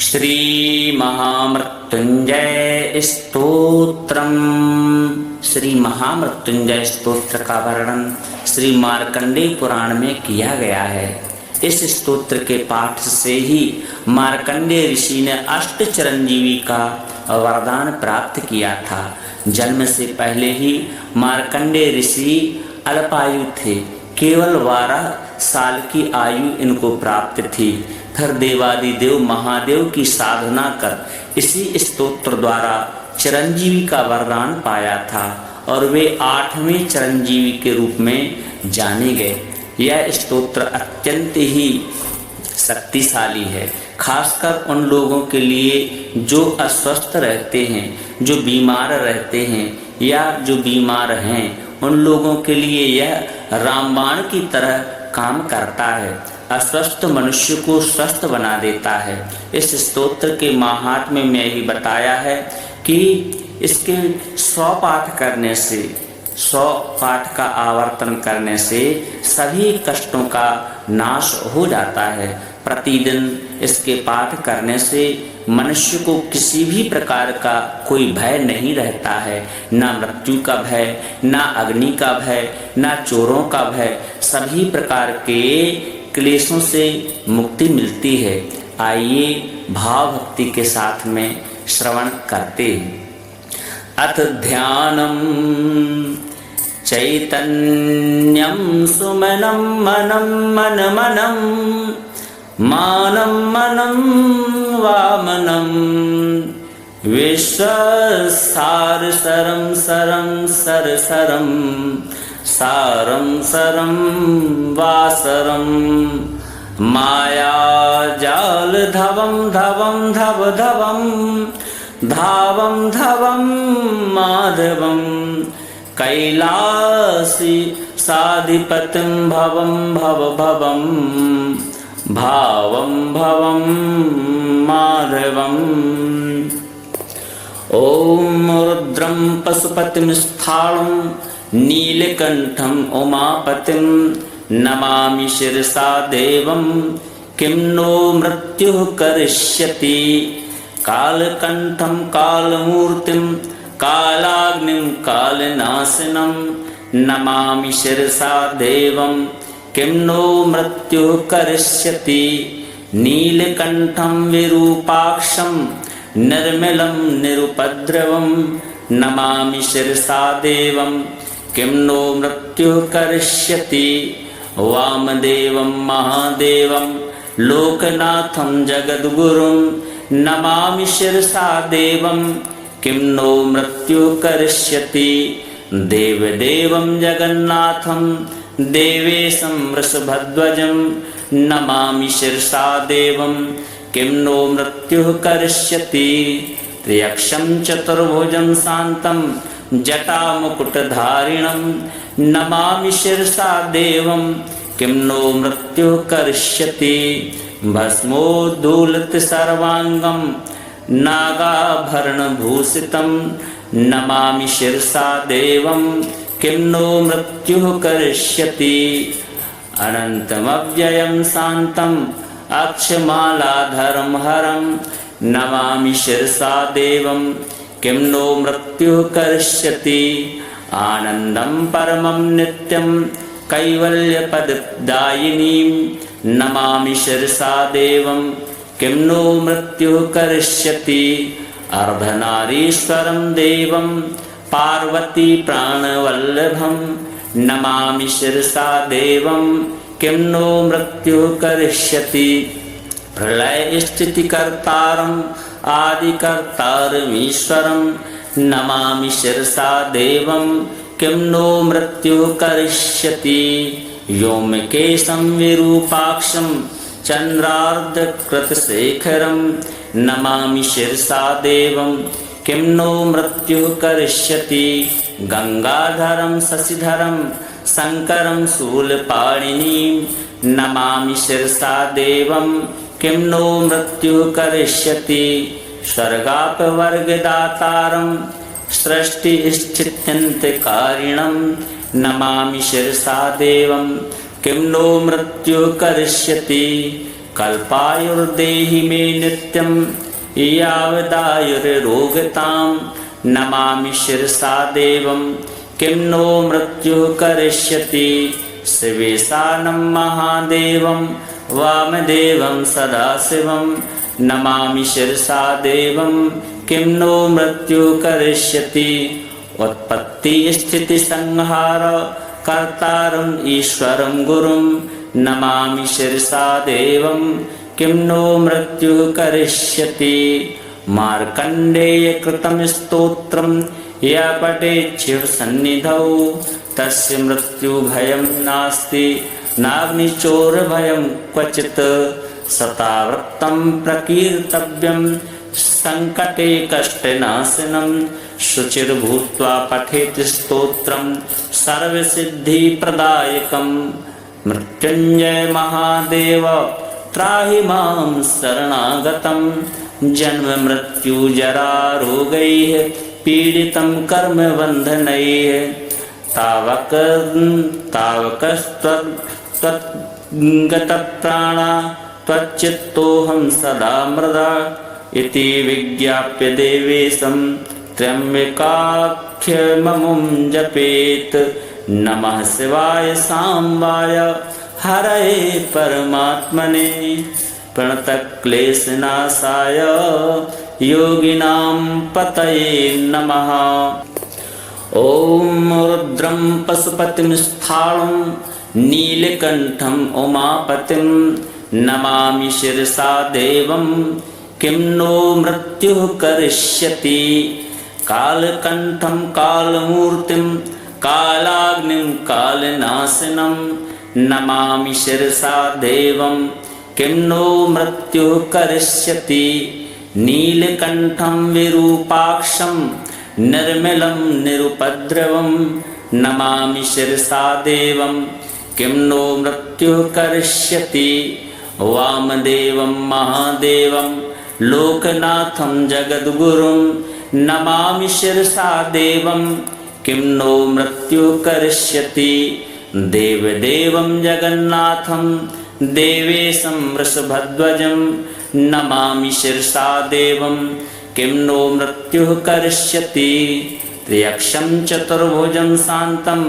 श्री महामृत्युंजय स्तोत्रम। श्री महामृत्युंजय स्तोत्र का वर्णन श्री मार्कंडेय पुराण में किया गया है। इस स्तोत्र के पाठ से ही मार्कंडेय ऋषि ने अष्ट चिरंजीवी का वरदान प्राप्त किया था। जन्म से पहले ही मार्कंडेय ऋषि अल्पायु थे, केवल 12 साल की आयु इनको प्राप्त थी। फिर देवादिदेव महादेव की साधना कर इसी स्तोत्र द्वारा चिरंजीवी का वरदान पाया था और वे 8वें चिरंजीवी के रूप में जाने गए। यह स्तोत्र अत्यंत ही शक्तिशाली है, खासकर उन लोगों के लिए जो अस्वस्थ रहते हैं, जो बीमार रहते हैं या जो बीमार हैं। उन लोगों के लिए यह रामबाण की तरह काम करता है, अस्वस्थ मनुष्य को स्वस्थ बना देता है। इस स्तोत्र के महात्म्य में यही बताया है कि इसके 100 पाठ करने से, 100 पाठ का आवर्तन करने से सभी कष्टों का नाश हो जाता है। प्रतिदिन इसके पाठ करने से मनुष्य को किसी भी प्रकार का कोई भय नहीं रहता है, ना मृत्यु का भय, ना अग्नि का भय, ना चोरों का भय। सभी प्रकार के क्लेशों से मुक्ति मिलती है। आइए भाव भक्ति के साथ में श्रवण करते हैं। अथ ध्यानम चैतन्यम सुमनम मनम मन मनम मानम मनम वामनम विश्वसार सरम सरम सर सरम सारम सरम वासरम माया जाल धवम धवम धव धवम धावम धवम माधवम कैलासी साधिपतिम भवम भव भवम भावम भवम माधवम। ओम रुद्रम पशुपतिम स्थाणुम नीलकंठम उमापतिम नमामि शिरसा देवं किं नो मृत्युः करिष्यति। कालकंठम कालमूर्तिम कालाग्निम कालनाशनम नमामि शिरसा देवं किं नो मृत्युः करिष्यति। नीलकंठम विरूपाक्षम निर्मलं निरुपद्रवं नमामि शिरसा देवं किं नो मृत्युः करिष्यति। वामदेवं महादेवं लोकनाथं जगद्गुरुं नमामि शिरसा देवं किं नो मृत्युः करिष्यति। देवदेवं जगन्नाथं देवेशं वृषभध्वजं नमामि शिरसा देवं किं नो मृत्युः करिष्यति। त्र्यक्षं चतुर्भुजं शान्तं जटामुकुटधारिणं नमामि शिरसा देवं किं नो मृत्युः करिष्यति। भस्मोद्धूलित सर्वांगं नागाभरणभूषितं नमामि शिरसा देवं किं नो मृत्युः करिष्यति। अनन्तमव्ययं शान्तम् अक्षमालाधरं हरं नमामि शिरसा देवं किं नो मृत्युः करिष्यति। आनन्दं परमं नित्यं कैवल्यपददायिनीं नमामि शिरसा देवं किं नो मृत्युः करिष्यति। अर्धनारीश्वरं देवं पार्वती प्राणवल्लभं नमामि शिरसा देवं किं नो मृत्युः करिष्यति। प्रलय स्थितिकर्तारम् आदिकर्तारमीश्वरं नमामि शिरसा देवं किं नो मृत्युः करिष्यति। व्योमकेशं विरूपाक्षं चन्द्रार्धकृतशेखरं नमामि शिरसा देवं किं नो मृत्युः करिष्यति। गंगाधरं शशिधरं शंकरं शूलपाणिनीं नमामि शिरसा देवं किं नो मृत्युः करिष्यति। स्वर्गापवर्गदातारं सृष्टिस्थित्यन्तकारिणं नमामि शिरसा देवं किं नो मृत्युः करिष्यति। कल्पायुर्देहि मे नित्यं यावदायुर्रोगतां नमामि शिरसा देवं किं नो मृत्युः करिष्यति शिवेशानं महादेवं वामदेवं सदाशिवं नमामि शिरसा देवं किं नो मृत्युः करिष्यति उत्पत्ति स्थिति संहार कर्तारम् ईश्वरं गुरुं नमामि शिरसा देवं किं नो मृत्युः करिष्यति मार्कण्डेय कृतं स्तोत्रं य पठेत् शिवसन्निधौ तस्य मृत्युभयं नास्ति नाग्निचोरभयं क्वचित् सतावृत्तं प्रकीर्तव्यं संकटे कष्टनाशनं शुचिर्भूत्वा पठेत् स्तोत्रं सर्वसिद्धिप्रदायकं मृत्युञ्जय महादेव त्राहि मां शरणागतं जन्म मृत्यु जरा रोगैः पीडितं कर्मबन्धनैः तावकस्त्वद्गतप्राणा त्वच्चित्तोऽहं सदा मृदा इति विज्ञाप्य देवेशं त्र्यम्बकाख्यममुं जपेत् नमः शिवाय सांबाय हरये परमात्मने प्रणतक्लेशनाशाय योगिनां पतये नमः। ॐ रुद्रं पशुपतिं स्थाणुं नीलकण्ठं उमापतिं नमामि शिरसा देवं किं नो मृत्युः करिष्यति कालकण्ठं कालमूर्तिं कालाग्निं कालनाशनं नमामि शिरसा देवं किं नो मृत्युः करिष्यति नीलकण्ठं विरूपाक्षं निर्मलं निरुपद्रवं नमामि शिरसा देवं किं नो मृत्युः करिष्यति वामदेवं महादेवं लोकनाथं जगद्गुरुं नमामि शिरसा देवं किं नो मृत्युः करिष्यति देवदेवं जगन्नाथं देवेशं वृषभध्वजं नमामि शिरसा देवं किं नो मृत्युः करिष्यति त्र्यक्षं चतुर्भुजं शान्तं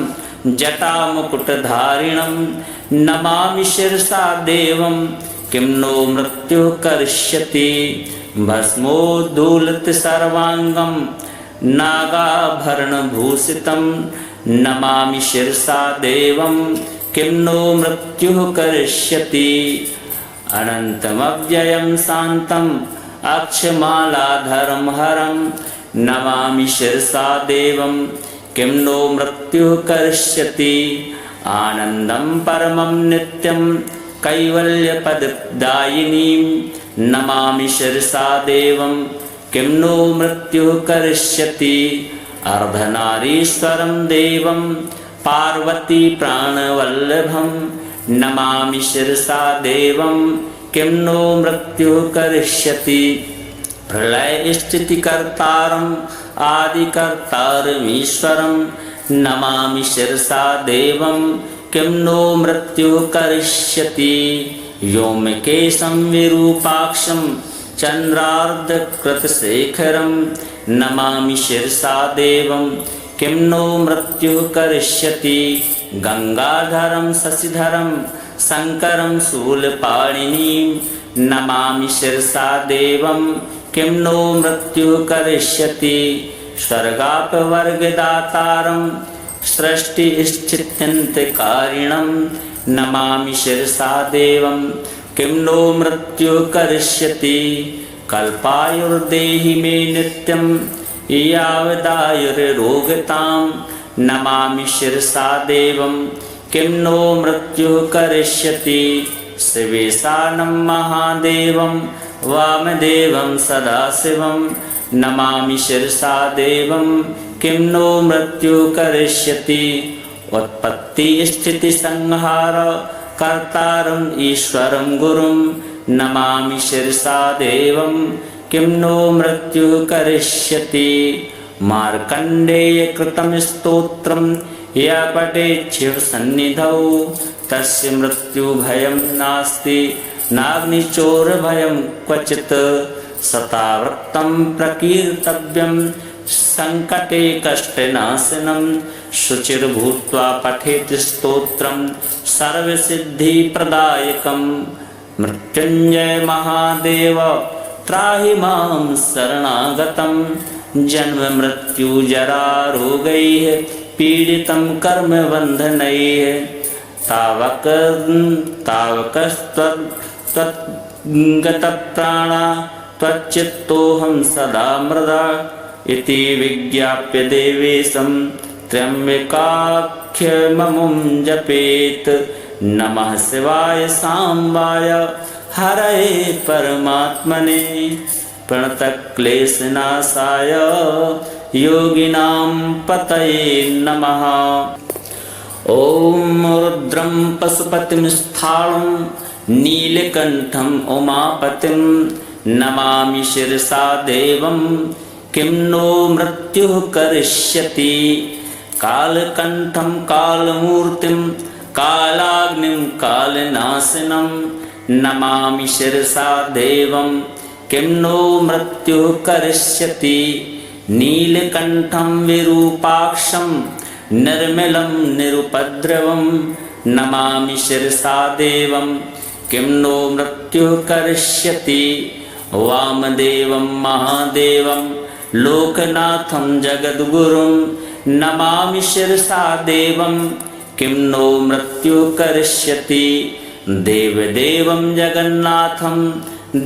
जटामुकुटधारिणं नमामि शिरसा देवं किं नो मृत्युः करिष्यति भस्मोद्धूलित सर्वाङ्गं नागाभरणभूषितं नमामि शिरसा देवं किं नो मृत्युः करिष्यति अनन्तमव्ययं शान्तम् अक्षमालाधरं हरं नमामि शिरसा देवं किं नो मृत्युः करिष्यति आनन्दं परमं नित्यं कैवल्यपददायिनीं नमामि शिरसा देवं किं नो मृत्युः करिष्यति अर्धनारीश्वरं देवं पार्वती प्राणवल्लभं नमामि शिरसा देवं किं नो मृत्युः करिष्यति प्रलय स्थितिकर्तारम् आदिकर्तारमीश्वरं नमामि शिरसा देवं किं नो मृत्युः करिष्यति व्योमकेशं विरूपाक्षं चन्द्रार्धकृतशेखरं नमामि शिरसा देवं किं नो मृत्युः करिष्यति गंगाधरं शशिधरं शंकरं शूलपाणिनीं नमामि शिरसा देवं किं नो मृत्युः करिष्यति स्वर्गापवर्गदातारं सृष्टिस्थित्यन्तकारिणं नमामि शिरसा देवं किं नो मृत्युः करिष्यति कल्पायुर्देहि मे नित्यं यावदायुर्रोगतां नमामि शिरसा देवं किं नो मृत्युः करिष्यति शिवेशानं महादेवं वामदेवं सदाशिवं नमामि शिरसा देवं किं नो मृत्युः करिष्यति उत्पत्ति स्थिति संहार कर्तारम् ईश्वरं गुरुं नमामि शिरसा देवं किं नो मृत्युः करिष्यति मार्कण्डेय कृतं स्तोत्रं य पठेत् शिवसन्निधौ तस्य मृत्युभयं नास्ति नाग्निचोरभयं क्वचित् सतावृत्तं प्रकीर्तव्यं संकटे कष्टनाशनं शुचिर्भूत्वा पठेत् स्तोत्रं सर्वसिद्धिप्रदायकं मृत्युञ्जय महादेव त्राहि मां शरणागतं जन्म मृत्यु जरा रोगैः पीडितं कर्म बन्धनैः तावकस्त्वद्गतप्राणा त्वच्चित्तोऽहं सदा मृदा इति विज्ञाप्य देवेशं त्र्यम्बकाख्यममुं जपेत् नमः शिवाय सांबाय हरये परमात्मने प्रणतक्लेशनाशाय योगिनां पतये नमः। ॐ रुद्रं पशुपतिं स्थाणुं नीलकण्ठम् उमापतिं नमामि शिरसा देवं किं नो मृत्युः करिष्यति कालकण्ठं कालमूर्तिं कालाग्निं कालनाशिनं नमामि शिरसा देवं किं नो मृत्युः करिष्यति नीलकण्ठं विरूपाक्षं निर्मलं निरुपद्रवं नमामि शिरसा देवं किं नो मृत्युः करिष्यति वामदेवं महादेवं लोकनाथं जगद्गुरुं नमामि शिरसा देवं किं नो मृत्युः करिष्यति देवदेवं जगन्नाथं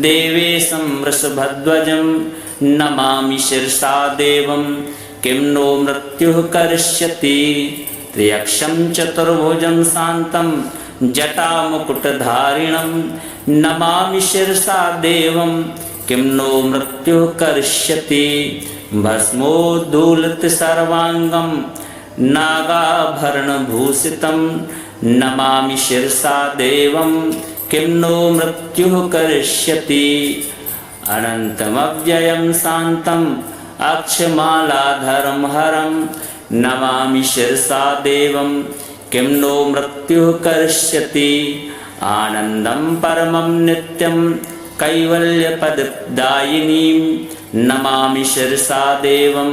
देवेशं वृषभध्वजं नमामि शिरसा देवं किं नो मृत्युः करिष्यति त्र्यक्षं चतुर्भुजं शान्तं जटामुकुटधारिणं नमामि शिरसा देवं किं नो मृत्युः करिष्यति भस्मोद्धूलित सर्वाङ्गं नागाभरणभूषितं नमामि शिरसा देवं किं नो मृत्युः करिष्यति अनन्तमव्ययं शान्तम् अक्षमालाधरं हरं नमामि शिरसा देवं किं नो मृत्युः करिष्यति आनन्दं परमं नित्यं कैवल्यपददायिनीं नमामि शिरसा देवं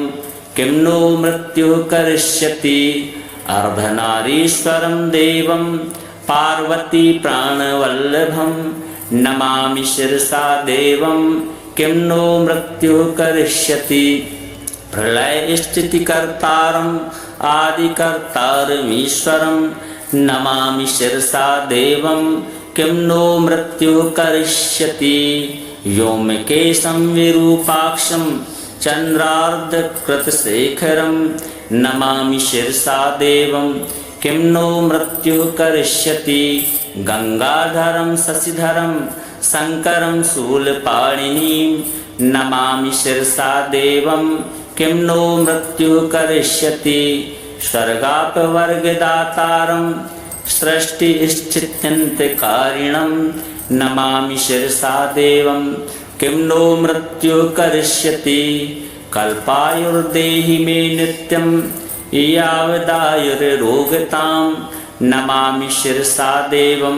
किं नो मृत्युः करिष्यति अर्धनारीश्वरं देवं पार्वती प्राणवल्लभं नमामि शिरसा देवं किं नो मृत्युः करिष्यति प्रलयस्थितिकर्तारम् आदिकर्तारमीश्वरं नमामि शिरसा देवं किं नो मृत्युः करिष्यति व्योमकेशं विरूपाक्षं चन्द्रार्धकृतशेखरं नमामि शिरसा देवं किं नो मृत्युः करिष्यति गंगाधरं शशिधरं शंकरं शूलपाणिनीं नमामि शिरसा देवं किं नो मृत्युः करिष्यति स्वर्गापवर्गदातारं सृष्टिस्थित्यन्तकारिणं नमामि शिरसा देवं किं नो मृत्युः करिष्यति कल्पायुर्देहि मे नित्यं यावदायुर्रोगतां नमामि शिरसा देवं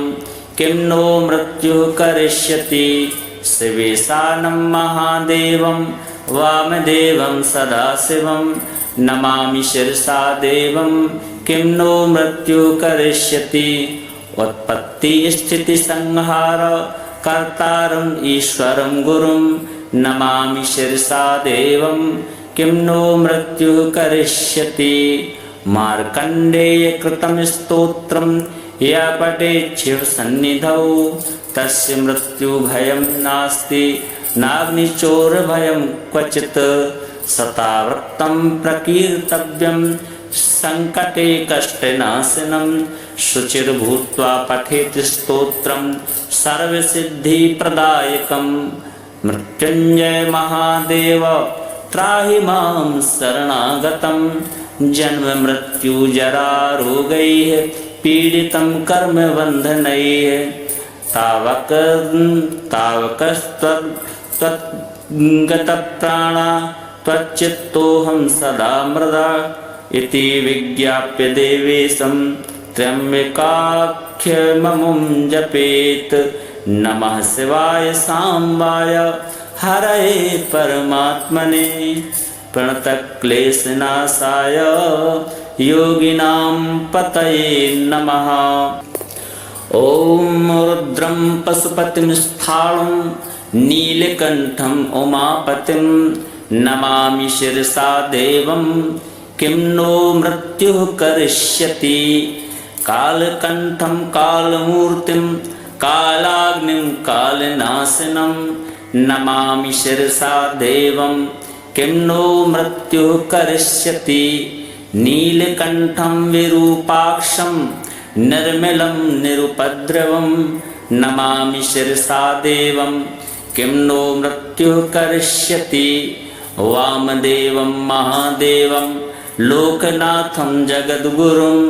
किं नो मृत्युः करिष्यति शिवेशानं महादेवं वामदेवं सदाशिवं नमामि शिरसा देवं किं नो मृत्युः करिष्यति उत्पत्तिस्थितिसंहार कर्तारम् ईश्वरं गुरुं नमामि शिरसा देवं किं नो मृत्युः करिष्यति मार्कण्डेयकृतं स्तोत्रं या पठेत् शिवसन्निधौ तस्य मृत्युभयं नास्ति नाग्निचोरभयं क्वचित् सतावृत्तं प्रकीर्तव्यं संकटे कष्टनाशनं शुचिर्भूत्वा पठेत् स्तोत्रं सर्वसिद्धिप्रदायकं मृत्युञ्जय महादेव त्राहि मां शरणागतं जन्म मृत्यु जरा रोगैः पीडितं कर्म बन्धनैः तावकस्त्वद्गतप्राणा त्वच्चित्तोऽहं सदा मृदा इति विज्ञाप्य देवेशं त्र्यम्बकाख्यममुं जपेत् नमः शिवाय सांबाय हरये परमात्मने प्रणतक्लेशनाशाय योगिनां पतये नमः। ॐ रुद्रं पशुपतिं स्थाणुं नीलकण्ठम् उमापतिं नमामि शिरसा देवं किं नो मृत्युः करिष्यति। कालकण्ठं कालमूर्तिं कालाग्निं कालनाशनं नमामि शिरसा देवं किं नो मृत्युः करिष्यति। नीलकण्ठं विरूपाक्षं निर्मलं निरुपद्रवं नमामि शिरसा देवं किं नो मृत्युः करिष्यति। वामदेवं महादेवं लोकनाथं जगद्गुरुं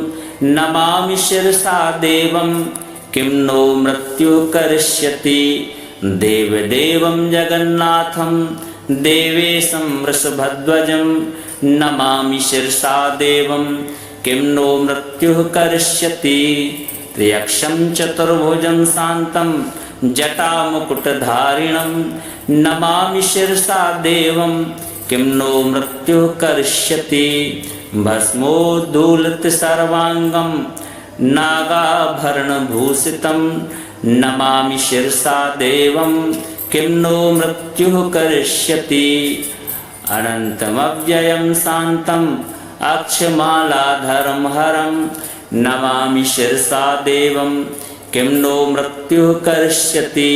नमामि शिरसा देवं किं नो मृत्युः करिष्यति। देवदेवं जगन्नाथं देवेशं वृषभध्वजं नमामि शिरसा देवं किं नो मृत्युः करिष्यति। त्र्यक्षं चतुर्भुजं शान्तं जटामुकुटधारिणं नमामि शिरसा देवं किं नो मृत्युः करिष्यति। भस्मोद्धूलित सर्वाङ्गं नागाभरणभूषितं नमामि शिरसा देवं किं नो मृत्युः करिष्यति। अनन्तमव्ययं शान्तम् अक्षमालाधरं हरं नमामि शिरसा देवं किं नो मृत्युः करिष्यति।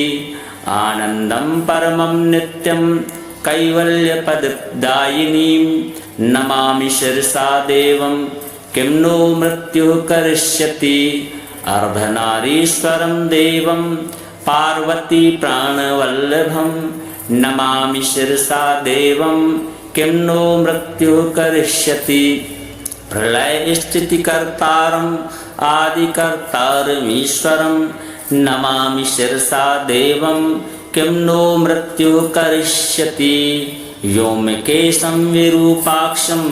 आनन्दं परमं नित्यं कैवल्यपददायिनीं नमामि शिरसा देवं किं नो मृत्युः करिष्यति। अर्धनारीश्वरं देवं पार्वती प्राणवल्लभं नमामि शिरसा देवं किं नो मृत्युः करिष्यति। प्रलय स्थितिकर्तारम् आदिकर्तारमीश्वरं नमामि शिरसा देवं किं नो मृत्युः करिष्यति। व्योमकेशं विरूपाक्षं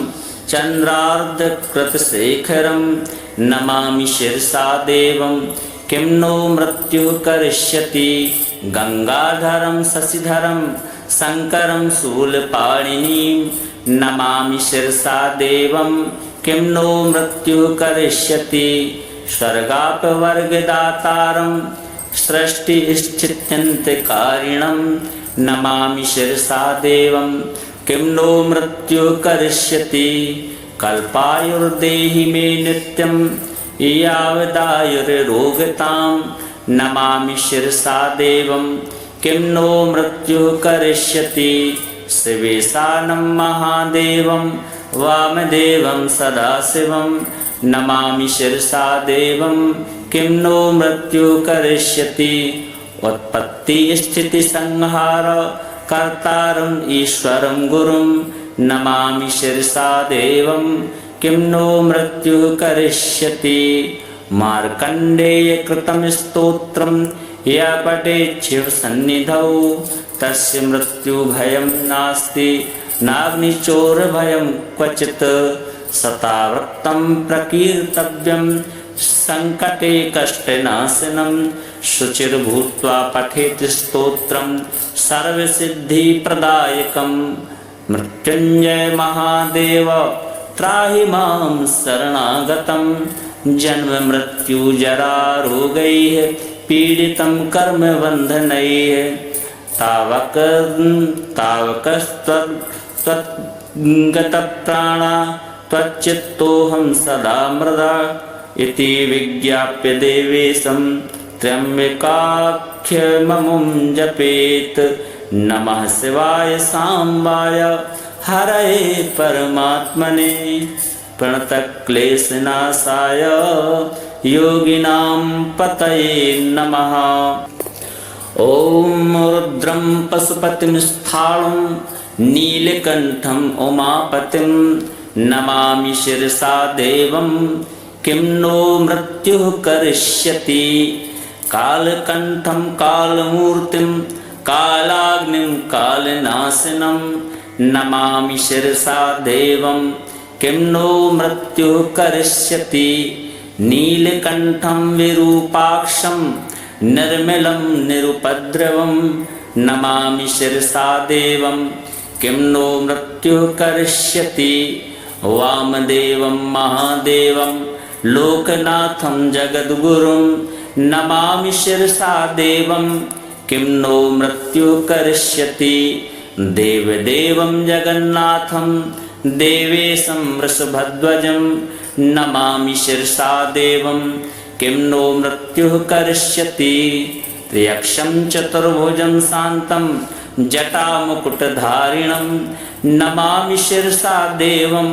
चन्द्रार्धकृतशेखरं नमामि शिरसा देवं किं नो मृत्युः करिष्यति। गंगाधरं शशिधरं शंकरं शूलपाणिनीं नमामि शिरसा देवं किं नो मृत्युः करिष्यति। स्वर्गापवर्गदातारं सृष्टिस्थित्यन्तकारिणं नमामि शिरसा देवं किं नो मृत्युः करिष्यति। कल्पायुर्देहि मे नित्यं यावदायुर्रोगतां नमामि शिरसा देवं किं नो मृत्युः करिष्यति। शिवेशानं महादेवं वामदेवं सदाशिवं नमामि शिरसा देवं किं नो मृत्युः करिष्यति। उत्पत्तिस्थितिसंहार कर्तारम् ईश्वरं गुरुं नमामि शिरसा देवं किं नो मृत्युः करिष्यति। मार्कण्डेयकृतं स्तोत्रं या पठेत् शिवसन्निधौ तस्य मृत्युभयं नास्ति नाग्निचोरभयं क्वचित्। सतावृत्तं प्रकीर्तव्यं संकटे कष्टनाशनं शुचिर्भूत्वा पठेत् स्तोत्रं सर्वसिद्धिप्रदायकं। मृत्युञ्जय महादेव त्राहि मां शरणागतं जन्म मृत्यु जरा रोगैः पीडितं कर्मबन्धनैः। तावकस्त्वद्गतप्राणा त्वच्चित्तोऽहं सदा मृदा इति विज्ञाप्य देवेशं त्र्यम्बकाख्यममुं जपेत्। नमः शिवाय सांबाय हरये परमात्मने प्रणतक्लेशनाशाय योगिनां पतये नमः। ॐ रुद्रं पशुपतिं स्थाणुं नीलकण्ठम् उमापतिं नमामि शिरसा देवं किं नो मृत्युः करिष्यति। कालकण्ठं कालमूर्तिं कालाग्निं कालनाशनं नमामि शिरसा देवं किं नो मृत्युः करिष्यति। नीलकण्ठं विरूपाक्षं निर्मलं निरुपद्रवं नमामि शिरसा देवं किं नो मृत्युः करिष्यति वामदेवं महादेवं लोकनाथं जगद्गुरुं नमामि शिरसा देवं किं नो मृत्युः करिष्यति देवदेवं जगन्नाथं देवेशं वृषभध्वजं नमामि शिरसा देवं किं नो मृत्युः करिष्यति त्र्यक्षं चतुर्भुजं शान्तं जटामुकुटधारिणं नमामि शिरसा देवं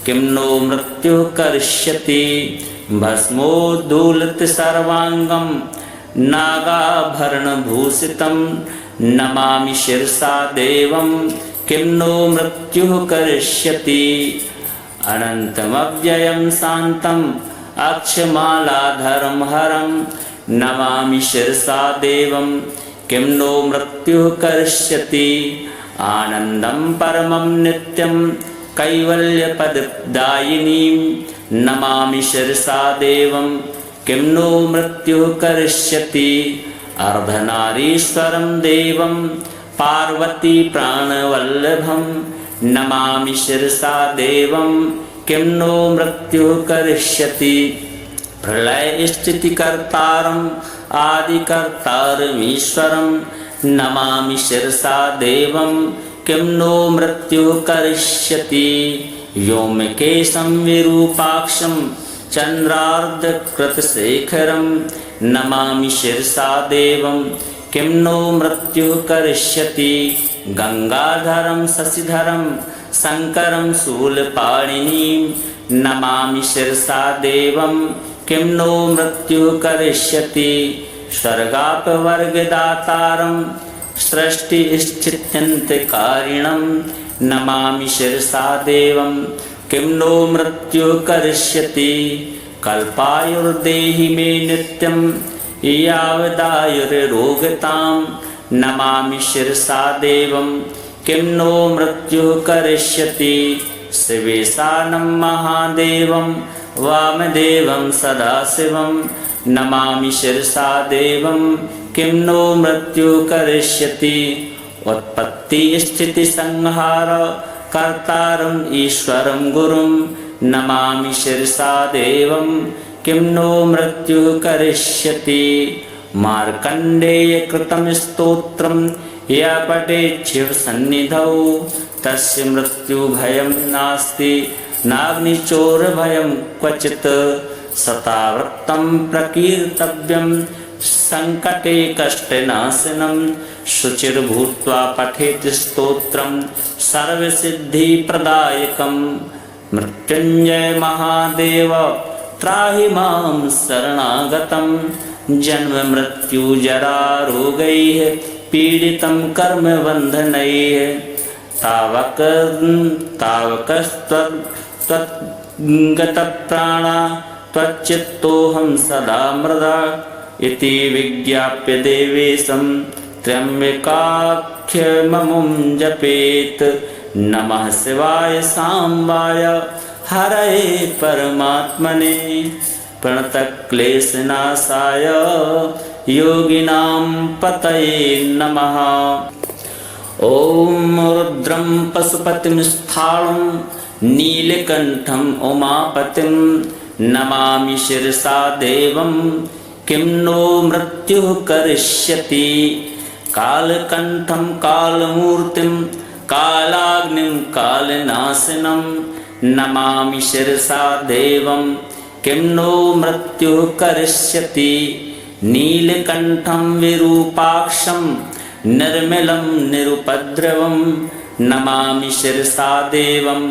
किं नो मृत्युः करिष्यति भस्मोद्धूलितं सर्वाङ्गं नागाभरणभूषितं नमामि शिरसा देवं किं नो मृत्युः करिष्यति अनन्तमव्ययं शान्तम् अक्षमालाधरं हरं नमामि शिरसा देवं किं नो मृत्युः करिष्यति आनन्दं परमं नित्यं कैवल्यपददायिनीं नमामि शिरसा देवं किं नो मृत्युः करिष्यति अर्धनारीश्वरं देवं पार्वती प्राणवल्लभं नमामि शिरसा देवं किं नो मृत्युः करिष्यति प्रलयस्थितिकर्तारम् आदिकर्तारमीश्वरं नमामि शिरसा देवं किं नो मृत्युः करिष्यति व्योमकेशं विरूपाक्षं चन्द्रार्धकृतशेखरं नमामि शिरसा देवं किं नो मृत्युः करिष्यति गंगाधरं शशिधरं शंकरं शूलपाणिनीं नमामि शिरसा देवं किं नो मृत्युः करिष्यति स्वर्गापवर्गदातारं सृष्टिस्थित्यन्तकारिणं नमामि शिरसा देवं किं नो मृत्युः करिष्यति कल्पायुर्देहि मे नित्यं यावदायुर्रोगतां नमामि शिरसा देवं किं नो मृत्युः करिष्यति शिवेशानं महादेवं वामदेवं सदाशिवं नमामि शिरसा देवं किं नो मृत्युः करिष्यति उत्पत्तिस्थितिसंहार कर्तारम् ईश्वरं गुरुं नमामि शिरसा देवं किं नो मृत्युः करिष्यति मार्कण्डेयकृतं स्तोत्रं या पठेत् शिवसन्निधौ तस्य मृत्युभयं नास्ति नाग्निचोरभयं क्वचित् सतावृत्तं प्रकीर्तव्यं संकटे कष्टनाशनं शुचिर्भूत्वा पठेत् स्तोत्रं सर्वसिद्धिप्रदायकं मृत्युञ्जय महादेव त्राहि मां शरणागतं जन्म मृत्यु जरा रोगैः पीडितं कर्मबन्धनैः तावकस्त्वद्गतप्राणा त्वच्चित्तोऽहं सदा मृदा इति विज्ञाप्य देवेशं त्र्यम्बकाख्यममुं जपेत् नमः शिवाय सांबाय हरये परमात्मने प्रणतक्लेशनाशाय योगिनां पतये नमः। ॐ रुद्रं पशुपतिं स्थाणुं नीलकण्ठं उमापतिं नमामि शिरसा देवं किं नो मृत्युः करिष्यति कालकण्ठं कालमूर्तिं कालाग्निं कालनाशनं नमामि शिरसा देवं किं नो मृत्युः करिष्यति नीलकण्ठं विरूपाक्षं निर्मलं निरुपद्रवं नमामि शिरसा देवं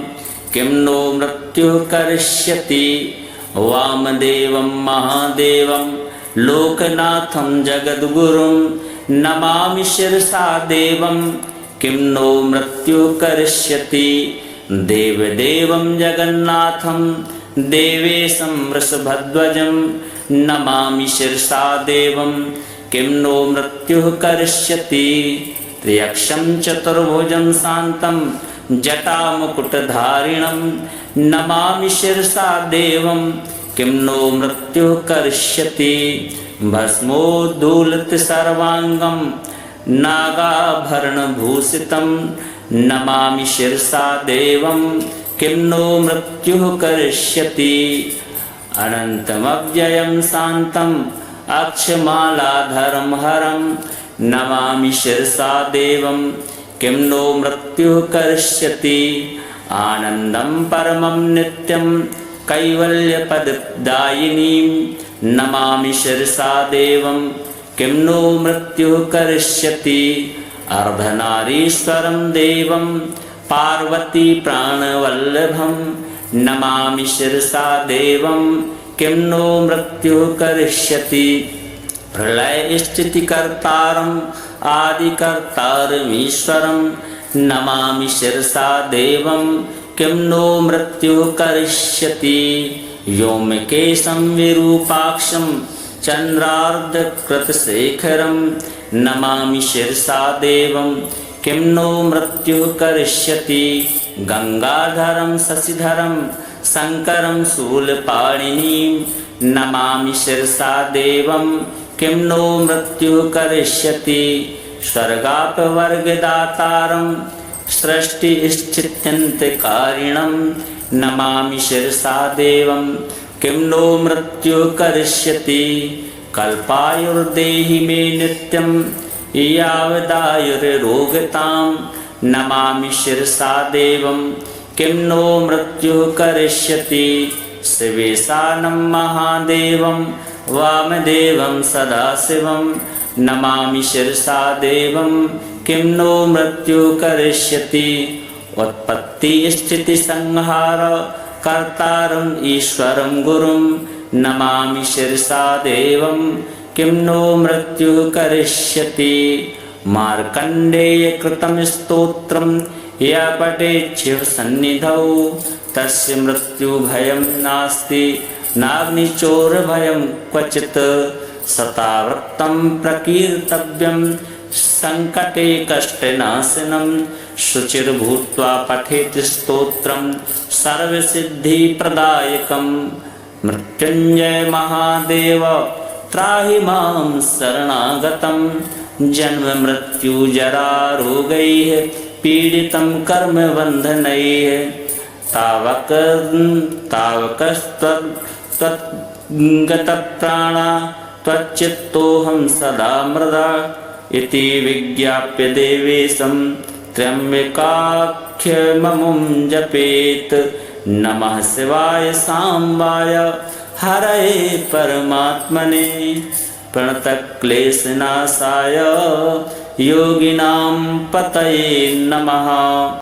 किं नो मृत्युः करिष्यति वामदेवं महादेवं लोकनाथं जगद्गुरुं नमामि शिरसा देवं किं नो मृत्युः करिष्यति देवदेवं जगन्नाथं देवेशं वृषभध्वजं नमामि शिरसा देवं किं नो मृत्युः करिष्यति त्र्यक्षं चतुर्भुजं शान्तं जटामुकुटधारिणं नमामि शिरसा देवं किं नो मृत्युः करिष्यति भस्मोद्धूलित सर्वांगम नागाभरणभूषितं नमामि शिरसा देवं किं नो मृत्युः करिष्यति। अनन्तमव्ययं शान्तम् अक्षमालाधरं हरं नमामि शिरसा देवं किं नो मृत्युः करिष्यति। आनन्दं परमं नित्यं कैवल्यपददायिनीं नमामि शिरसा देवं किं नो मृत्युः करिष्यति। अर्धनारीश्वरं देवं पार्वती प्राणवल्लभं नमामि शिरसा देवं किं नो मृत्युः करिष्यति। प्रलय स्थितिकर्तारम् आदिकर्तारमीश्वरं नमामि शिरसा देवं किं नो मृत्युः करिष्यति। व्योमकेशं विरूपाक्षं चन्द्रार्धकृतशेखरं नमामि शिरसा देवं किं नो मृत्युः करिष्यति। गंगाधरं शशिधरं शंकरं शूलपाणिनीं नमामि शिरसा देवं किं नो मृत्युः करिष्यति। स्वर्गापवर्गदातारं सृष्टिस्थित्यन्तकारिणं नमामि शिरसा देवं किं नो मृत्युः करिष्यति। कल्पायुर्देहि मे नित्यं यावदायुर्रोगतां नमामि शिरसा देवं किं नो मृत्युः करिष्यति। शिवेशानं महादेवं वामदेवं सदाशिवं नमामि शिरसा देवं किं नो मृत्युः करिष्यति। उत्पत्तिस्थितिसंहार कर्तारम् ईश्वरं गुरुं नमामि शिरसा देवं किं नो मृत्युः करिष्यति। मार्कण्डेय कृतं स्तोत्रं य पठेत् शिवसन्निधौ तस्य मृत्युभयं नास्ति नाग्निचोरभयं क्वचित्। शताव्रतं प्रकीर्तव्यं संकटे कष्टनाशनं शुचिर्भूत्वा पठेत् स्तोत्रं सर्वसिद्धिप्रदायकं। मृत्युञ्जय महादेव त्राहि मां शरणागतं जन्म मृत्यु जरा रोगैः पीडितं कर्मबन्धनैः। तावकस्त्वद्गतप्राणा त्वच्चित्तोऽहं सदा मृदा इति विज्ञाप्य देवेशं त्र्यम्बकाख्यममुं जपेत्। नमः शिवाय सांबाय हरये परमात्मने प्रणतक्लेशनाशाय योगिनां पतये नमः।